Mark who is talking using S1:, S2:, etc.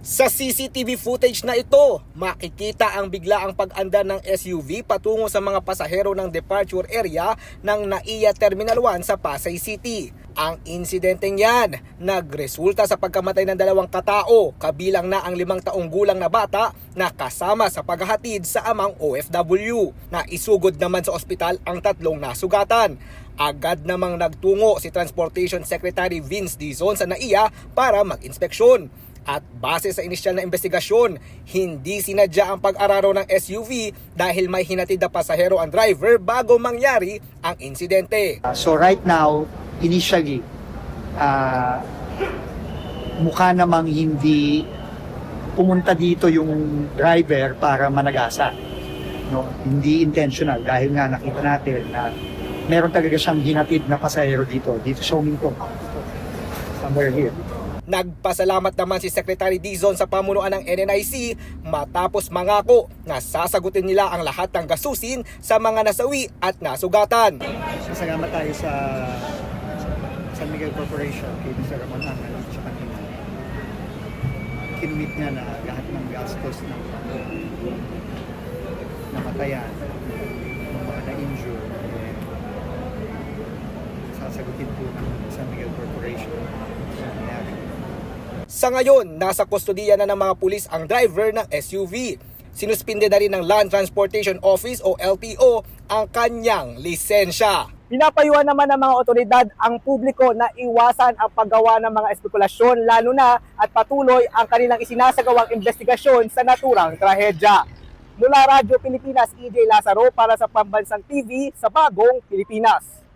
S1: Sa CCTV footage na ito, makikita ang biglaang pag-andar ng SUV patungo sa mga pasahero ng departure area ng NAIA Terminal 1 sa Pasay City. Ang insidenteng yan, nagresulta sa pagkamatay ng 2 katao, kabilang na ang 5 taong gulang na bata na kasama sa paghahatid sa amang OFW. Naisugod naman sa ospital ang 3 nasugatan. Agad namang nagtungo si Transportation Secretary Vince Dizon sa NAIA para mag-inspeksyon. At base sa inisyal na investigasyon, hindi sinadya ang pag-araro ng SUV dahil may hinatid na pasahero ang driver bago mangyari ang insidente.
S2: So right now, initially, mukha namang hindi pumunta dito yung driver para managasa. No? Hindi intentional dahil nga nakita natin na meron talaga siyang hinatid na pasahero dito sa huminto. Somewhere here.
S1: Nagpasalamat naman si Secretary Dizon sa pamunuan ng NNIC matapos mangako na sasagutin nila ang lahat ng gasusin sa mga nasawi at nasugatan.
S2: Salamat tayo sa San Miguel Corporation, kay Mr. Ramon Angal at sa kanina. Kinumit niya na lahat ng gastos ng namatayan, ng mga na-injure, sasagutin po ng San Miguel Corporation.
S1: Sa ngayon, nasa kustodiya na ng mga pulis ang driver ng SUV. Sinuspinde na rin ng Land Transportation Office o LTO ang kanyang lisensya. Pinapayuhan naman ng mga otoridad ang publiko na iwasan ang paggawa ng mga espekulasyon lalo na at patuloy ang kanilang isinasagawang investigasyon sa naturang trahedya. Mula Radyo Pilipinas, EJ Lazaro para sa Pambansang TV sa Bagong Pilipinas.